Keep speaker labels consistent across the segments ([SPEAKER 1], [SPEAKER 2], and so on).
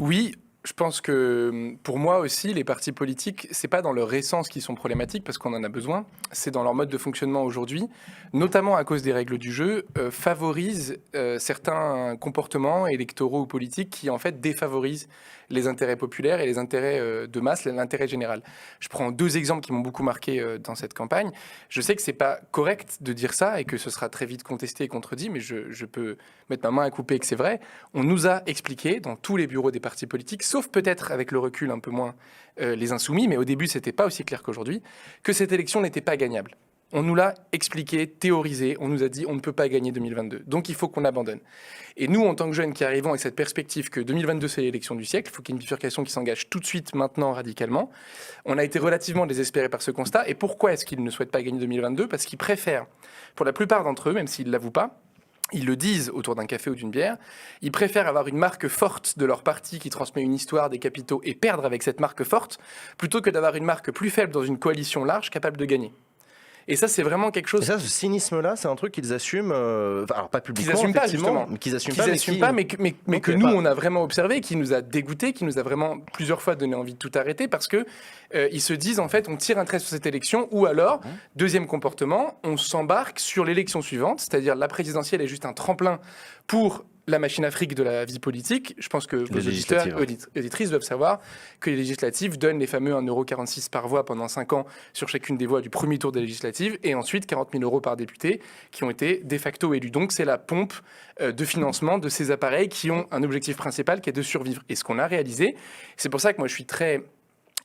[SPEAKER 1] Oui, je pense que pour moi aussi, les partis politiques, c'est pas dans leur essence qui sont problématiques parce qu'on en a besoin, c'est dans leur mode de fonctionnement aujourd'hui, notamment à cause des règles du jeu, favorisent certains comportements électoraux ou politiques qui en fait défavorisent les intérêts populaires et les intérêts de masse, l'intérêt général. Je prends deux exemples qui m'ont beaucoup marqué dans cette campagne. Je sais que c'est pas correct de dire ça et que ce sera très vite contesté et contredit, mais je peux mettre ma main à couper que c'est vrai. On nous a expliqué dans tous les bureaux des partis politiques, sauf peut-être avec le recul un peu moins les insoumis, mais au début c'était pas aussi clair qu'aujourd'hui, que cette élection n'était pas gagnable. On nous l'a expliqué, théorisé, on nous a dit on ne peut pas gagner 2022, donc il faut qu'on abandonne. Et nous, en tant que jeunes qui arrivons avec cette perspective que 2022 c'est l'élection du siècle, il faut qu'il y ait une bifurcation qui s'engage tout de suite, maintenant, radicalement, on a été relativement désespérés par ce constat. Et pourquoi est-ce qu'ils ne souhaitent pas gagner 2022 ? Parce qu'ils préfèrent, pour la plupart d'entre eux, même s'ils ne l'avouent pas, ils le disent autour d'un café ou d'une bière, ils préfèrent avoir une marque forte de leur parti qui transmet une histoire, des capitaux et perdre avec cette marque forte, plutôt que d'avoir une marque plus faible dans une coalition large capable de gagner. Et ça, c'est vraiment quelque chose...
[SPEAKER 2] Et ça, ce cynisme-là, c'est un truc qu'ils assument, alors pas publiquement,
[SPEAKER 1] qu'ils n'assument pas,
[SPEAKER 2] effectivement,
[SPEAKER 1] justement.
[SPEAKER 2] qu'ils assument
[SPEAKER 1] pas, mais que
[SPEAKER 2] Ok,
[SPEAKER 1] nous, on a vraiment observé, qui nous a dégoûtés, qui nous a vraiment plusieurs fois donné envie de tout arrêter, parce que ils se disent, en fait, on tire un trait sur cette élection, ou alors, deuxième comportement, on s'embarque sur l'élection suivante, c'est-à-dire la présidentielle est juste un tremplin pour la machine afrique de la vie politique. Je pense que vos auditeurs, auditrices doivent savoir que les législatives donnent les fameux 1,46 € par voix pendant 5 ans sur chacune des voix du premier tour des législatives et ensuite 40 000 € par député qui ont été de facto élus. Donc c'est la pompe de financement de ces appareils qui ont un objectif principal qui est de survivre. Et ce qu'on a réalisé, c'est pour ça que moi je suis très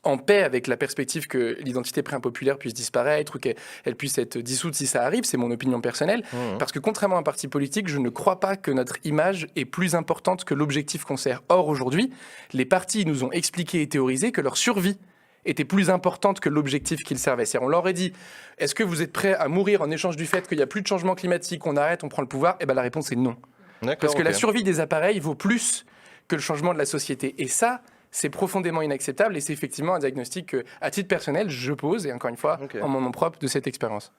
[SPEAKER 1] en paix avec la perspective que l'identité préimpopulaire puisse disparaître ou qu'elle puisse être dissoute si ça arrive, c'est mon opinion personnelle, parce que contrairement à un parti politique, je ne crois pas que notre image est plus importante que l'objectif qu'on sert. Or, aujourd'hui, les partis nous ont expliqué et théorisé que leur survie était plus importante que l'objectif qu'ils servaient. C'est-à-dire, on leur a dit, est-ce que vous êtes prêts à mourir en échange du fait qu'il n'y a plus de changement climatique, on arrête, on prend le pouvoir ? Eh bien, la réponse est non. Parce que la survie des appareils vaut plus que le changement de la société. Et ça, c'est profondément inacceptable et c'est effectivement un diagnostic que, à titre personnel, je pose, et encore une fois, en mon nom propre, de cette expérience.